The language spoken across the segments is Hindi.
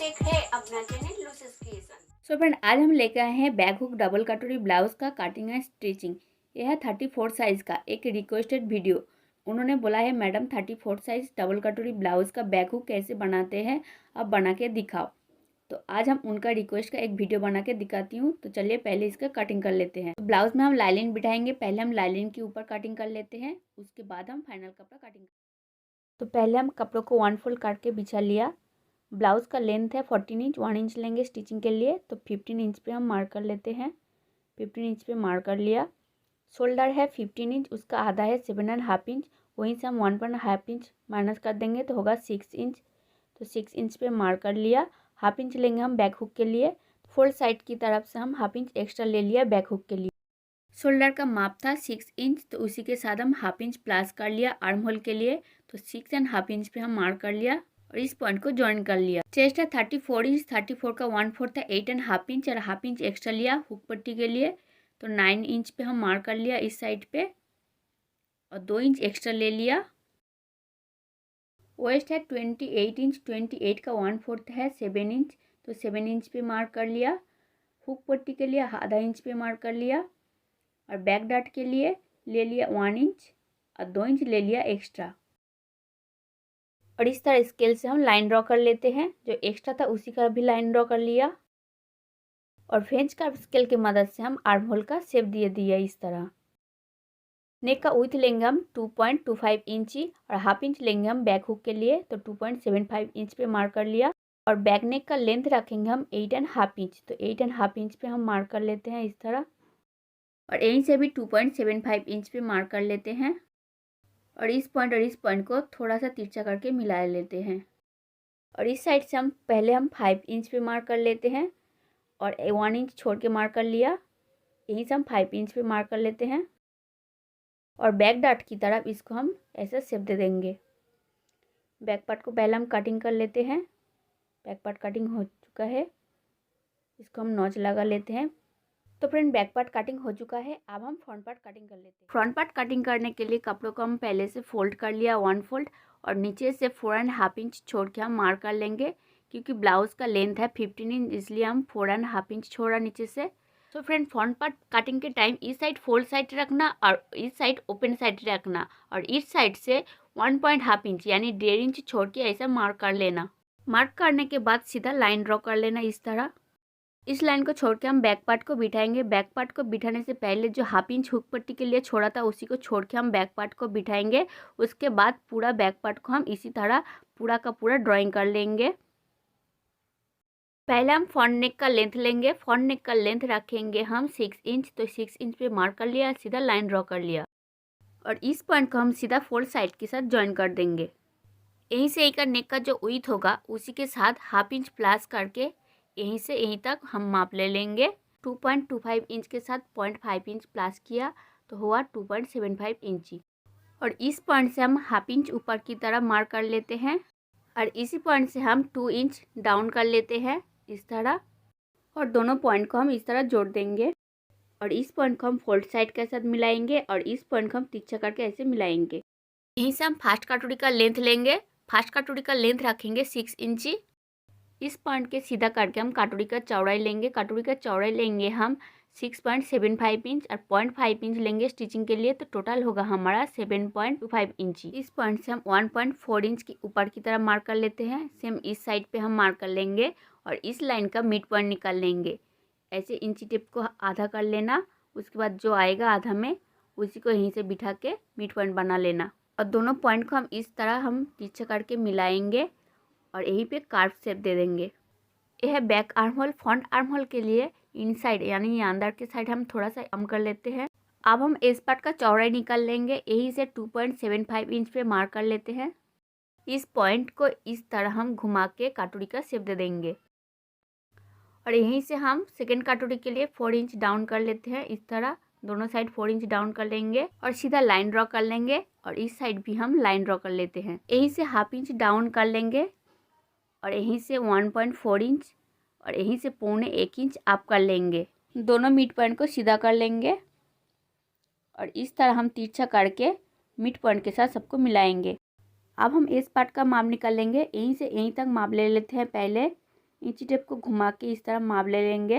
देख रहे अपना channel loses creation. So friend, आज हम लेकर आए हैं बैक हुक डबल कटोरी ब्लाउज का कटिंग एंड स्टिचिंग। यह है 34 साइज़ का एक रिक्वेस्टेड वीडियो। उन्होंने बोला है मैडम 34 साइज़ डबल कटोरी ब्लाउज का बैक हुक कैसे बनाते हैं, अब बना के दिखाओ। तो आज हम उनका रिक्वेस्ट का एक वीडियो बना के दिखाती हूँ। तो चलिए पहले इसका कटिंग कर लेते हैं। तो ब्लाउज में हम लाइनिंग बिठाएंगे। पहले हम लाइनिंग के ऊपर कटिंग कर लेते हैं, उसके बाद हम फाइनल कपड़ा कटिंग। तो पहले हम कपड़ों को 1 फोल्ड काट के बिछा लिया। ब्लाउज़ का लेंथ है 14 इंच, 1 इंच लेंगे स्टिचिंग के लिए, तो 15 इंच पे हम मार्क कर लेते हैं। 15 इंच पे मार्क कर लिया। शोल्डर है 15 इंच, उसका आधा है 7.5 इंच, वहीं से हम 1.5 इंच माइनस कर देंगे तो होगा 6 इंच। तो 6 इंच पे मार्क कर लिया। हाफ इंच लेंगे हम बैक हुक के लिए। फोल्ड साइड की तरफ से हम हाफ इंच एक्स्ट्रा ले लिया बैक हुक के लिए। शोल्डर का माप था 6 इंच, तो उसी के साथ हम हाफ इंच प्लस कर लिया आर्म होल के लिए। तो 6.5 इंच पे हम मार्क कर लिया और इस पॉइंट को ज्वाइन कर लिया। चेस्ट है 34 इंच, 34 का 1/4 है 8.5 इंच और हाफ इंच एक्स्ट्रा लिया हुक पट्टी के लिए। तो 9 इंच पे हम मार्क कर लिया इस साइड पे और 2 इंच एक्स्ट्रा ले लिया। वेस्ट है 28 इंच, 28 का 1/4 है 7 इंच, तो 7 इंच पे मार्क कर लिया। हुक पट्टी के लिए आधा इंच पे मार्क कर लिया और बैक डार्ट के लिए ले लिया 1 इंच और 2 इंच ले लिया एक्स्ट्रा। और इस तरह स्केल से हम लाइन ड्रॉ कर लेते हैं। जो एक्स्ट्रा था उसी का भी लाइन ड्रॉ कर लिया और फ्रेंच कर्व स्केल की मदद से हम आर्म होल का शेप दे दिया इस तरह। नेक का विड्थ लेंगे हम 2.25 इंची और हाफ इंच लेंगे हम बैक हुक के लिए, तो 2.75 इंच पे मार्क कर लिया। और बैक नेक का लेंथ रखेंगे हम 8.5 इंच, तो 8.5 इंच पे हम मार्क कर लेते हैं इस तरह। और यहीं से भी 2.75 इंच पे मार्क कर लेते हैं और इस पॉइंट को थोड़ा सा तिरछा करके मिला लेते हैं। और इस साइड से हम पहले 5 इंच पे मार्क कर लेते हैं और 1 इंच छोड़ के मार्क कर लिया। यहीं से हम 5 इंच पे मार्क कर लेते हैं और बैक डार्ट की तरफ इसको हम ऐसे शेप दे देंगे। बैक पार्ट को पहले हम कटिंग कर लेते हैं। बैक पार्ट कटिंग हो चुका है, इसको हम नॉच लगा लेते हैं। तो फ्रेंड, बैक पार्ट कटिंग हो चुका है, अब हम फ्रंट पार्ट कटिंग कर लेते हैं। फ्रंट पार्ट कटिंग करने के लिए कपड़ों को हम पहले से फोल्ड कर लिया 1 फोल्ड और नीचे से 4.5 इंच छोड़ के हम मार्क कर लेंगे। क्योंकि ब्लाउज़ का लेंथ है 15 इंच, इसलिए हम 4.5 इंच छोड़ा नीचे से। तो फ्रेंड, फ्रंट पार्ट कटिंग के टाइम इस साइड फोल्ड साइड रखना और इस साइड ओपन साइड रखना और इस साइड से 1.5 इंच यानी 1.5 इंच छोड़ के ऐसा मार्क कर लेना। मार्क करने के बाद सीधा लाइन ड्रॉ कर लेना इस तरह। इस लाइन को छोड़ के हम बैक पार्ट को बिठाएंगे। बैक पार्ट को बिठाने से पहले जो हाफ इंच हुक पट्टी के लिए छोड़ा था उसी को छोड़ के हम बैक पार्ट को बिठाएंगे। उसके बाद पूरा बैक पार्ट को हम इसी तरह पूरा का पूरा ड्राइंग कर लेंगे। पहले हम फ्रंट नेक का लेंथ लेंगे। फ्रंट नेक का लेंथ रखेंगे हम 6 इंच, तो 6 इंच पे मार्क कर लिया, सीधा लाइन ड्रॉ कर लिया और इस पॉइंट को हम सीधा फोल्ड साइड के साथ ज्वाइन कर देंगे। यहीं से एक नेक का जो विड्थ होगा उसी के साथ हाफ इंच प्लस करके यहीं से यहीं तक हम माप ले लेंगे। 2.25 इंच के साथ 0.5 इंच प्लस किया तो हुआ 2.75 इंची। और इस पॉइंट से हम हाफ इंच ऊपर की तरफ मार्क कर लेते हैं और इसी पॉइंट से हम 2 इंच डाउन कर लेते हैं इस तरह। और दोनों पॉइंट को हम इस तरह जोड़ देंगे और इस पॉइंट को हम फोल्ड साइड के साथ मिलाएंगे और इस पॉइंट को हम तिरछा करके ऐसे मिलाएंगे। यहीं से हम फर्स्ट कटोरी का लेंथ लेंगे। फर्स्ट कटोरी का लेंथ रखेंगे 6 इंची। इस पॉइंट के सीधा करके हम कटोरी का चौड़ाई लेंगे। कटोरी का चौड़ाई लेंगे हम 6.75 इंच और 0.5 इंच लेंगे स्टिचिंग के लिए, तो टोटल होगा हमारा 7.25 इंची। इस पॉइंट से हम 1.4 इंच की ऊपर की तरफ मार्क कर लेते हैं। सेम इस साइड पे हम मार्क कर लेंगे और इस लाइन का मिड पॉइंट निकाल लेंगे। ऐसे इंची टिप को आधा कर लेना, उसके बाद जो आएगा आधा में उसी को यहीं से बिठा के मिड पॉइंट बना लेना। और दोनों पॉइंट को हम इस तरह हम तिरछा करके मिलाएंगे और यहीं पे कार्व शेप दे देंगे। यह है back arm hole. Front arm hole के लिए इनसाइड यानी ये अंदर के साइड हम थोड़ा सा कम कर लेते हैं। अब हम इस पार्ट का चौड़ाई निकाल लेंगे। यहीं से 2.75 इंच पे मार्क कर लेते हैं। इस पॉइंट को इस तरह हम घुमा के कटोरी का शेप दे देंगे और यहीं से हम सेकेंड कटोरी के लिए 4 इंच डाउन कर लेते हैं इस तरह। दोनों साइड 4 इंच डाउन कर लेंगे और सीधा लाइन ड्रॉ कर लेंगे और इस साइड भी हम लाइन ड्रॉ कर लेते हैं। यहीं से हाफ इंच डाउन कर लेंगे और यहीं से 1.4 इंच और यहीं से 1.25 इंच अप कर लेंगे। दोनों मिड पॉइंट को सीधा कर लेंगे और इस तरह हम तिरछा करके मिड पॉइंट के साथ सबको मिलाएंगे। अब हम इस पार्ट का माप निकाल लेंगे। यहीं से यहीं तक माप ले लेते हैं पहले। इंची टेप को घुमा के इस तरह माप ले लेंगे।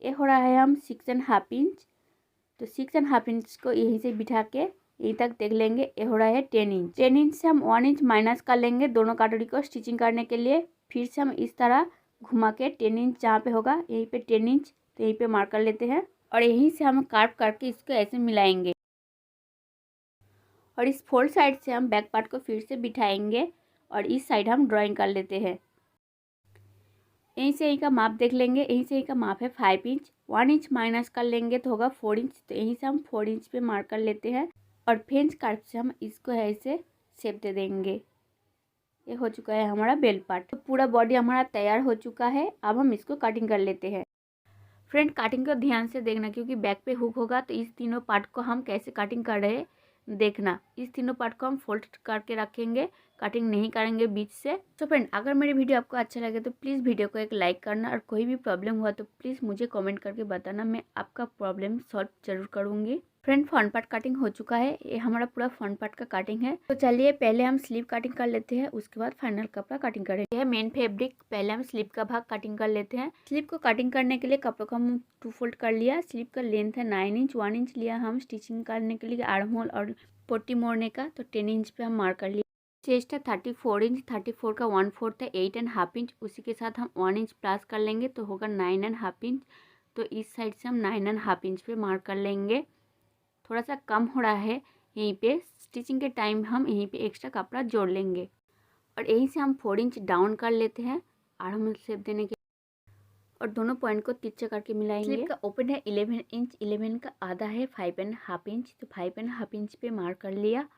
ये हो रहा है हम 6.5 इंच, तो 6.5 इंच को यहीं से बिठा के यहीं तक देख लेंगे। ये हो रहा है 10 इंच। 10 इंच से हम 1 इंच माइनस कर लेंगे दोनों काटोरी को स्टिचिंग करने के लिए। फिर से हम इस तरह घुमा के 10 इंच जहाँ पे होगा यहीं पे 10 इंच, तो यहीं पे मार्क कर लेते हैं और यहीं से हम कार्व करके इसको ऐसे मिलाएंगे और इस फोल्ड साइड से हम बैक पार्ट को फिर से बिठाएंगे और इस साइड हम ड्राइंग कर लेते हैं। यहीं से यहीं का माप देख लेंगे। यहीं से यहीं का माप है 5 इंच। 1 इंच माइनस कर लेंगे तो होगा 4 इंच, तो यहीं से हम 4 इंच पे मार्क कर लेते हैं और फ्रेंच कार्व से हम इसको ऐसे शेप दे देंगे। ये हो चुका है हमारा बेल पार्ट। तो पूरा बॉडी हमारा तैयार हो चुका है। अब हम इसको कटिंग कर लेते हैं। फ्रेंड कटिंग को ध्यान से देखना, क्योंकि बैक पे हुक होगा, तो इस तीनों पार्ट को हम कैसे कटिंग कर रहे हैं देखना। इस तीनों पार्ट को हम फोल्ड करके रखेंगे, कटिंग नहीं करेंगे बीच से। तो फ्रेंड अगर मेरी वीडियो आपको अच्छा लगे तो प्लीज़ वीडियो को एक लाइक करना और कोई भी प्रॉब्लम हुआ तो प्लीज़ मुझे कमेंट करके बताना, मैं आपका प्रॉब्लम सॉल्व जरूर करूँगी। फ्रेंड फ्रंट पार्ट कटिंग हो चुका है। ये हमारा पूरा फ्रंट पार्ट का कटिंग है। तो चलिए पहले हम स्लीव कटिंग कर लेते हैं, उसके बाद फाइनल कपड़ा कटिंग करेंगे। यह मेन फैब्रिक, पहले हम स्लीव का भाग कटिंग कर लेते हैं। स्लीव को कटिंग करने के लिए कपड़ों को हम 2 फोल्ड कर लिया। स्लीव का लेंथ है 9 इंच। 1 इंच लिया हम स्टिचिंग करने के लिए आर्म होल और पोटी मोड़ने का, तो 10 इंच पे हम मार्क कर लिया। चेस्ट है 34 इंच, 34 का 1/4 है 8.5 इंच। उसी के साथ हम 1 इंच प्लस कर लेंगे तो होगा 9.5 इंच। तो इस साइड से हम 9.5 इंच पे मार्क कर लेंगे। थोड़ा सा कम हो रहा है, यहीं पे स्टिचिंग के टाइम हम यहीं पे एक्स्ट्रा कपड़ा जोड़ लेंगे और यहीं से हम 4 इंच डाउन कर लेते हैं आर्म होल शेप देने के, और दोनों पॉइंट को तिरछा करके मिलाएंगे। स्लीव का ओपन है 11 इंच, 11 का आधा है 5.5 इंच, तो 5.5 इंच पे मार्क कर लिया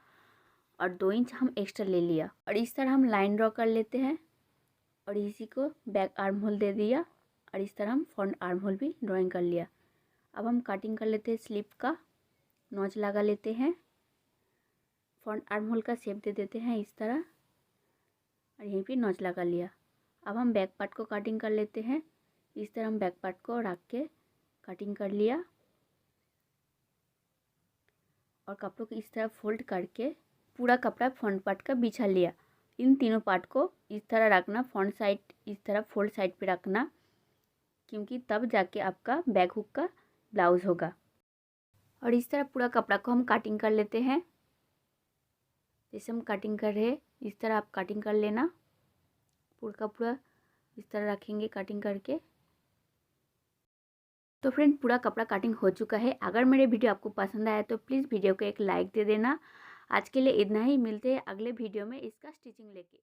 और 2 इंच हम एक्स्ट्रा ले लिया और इस तरह हम लाइन ड्रॉ कर लेते हैं और इसी को बैक आर्म होल दे दिया और इस तरह हम फ्रंट आर्म होल भी ड्राइंग कर लिया। अब हम कटिंग कर लेते हैं। स्लीव का नॉच लगा लेते हैं, फ्रंट आर्म होल का शेप दे देते हैं इस तरह और यहीं पे नॉच लगा लिया। अब हम बैक पार्ट को कटिंग कर लेते हैं। इस तरह हम बैक पार्ट को रख के कटिंग कर लिया और कपड़ों को इस तरह फोल्ड करके पूरा कपड़ा फ्रंट पार्ट का बिछा लिया। इन तीनों पार्ट को इस तरह रखना, फ्रंट साइड इस तरह फोल्ड साइड पे रखना, क्योंकि तब जाके आपका बैक हुक का ब्लाउज होगा। और इस तरह पूरा कपड़ा को हम कटिंग कर लेते हैं। जैसे हम कटिंग कर रहे हैं इस तरह आप कटिंग कर लेना। पूरा का पूरा इस तरह रखेंगे कटिंग करके। तो फ्रेंड पूरा कपड़ा कटिंग हो चुका है। अगर मेरे वीडियो आपको पसंद आया तो प्लीज़ वीडियो को एक लाइक दे देना। आज के लिए इतना ही, मिलते हैं अगले वीडियो में इसका स्टिचिंग लेके।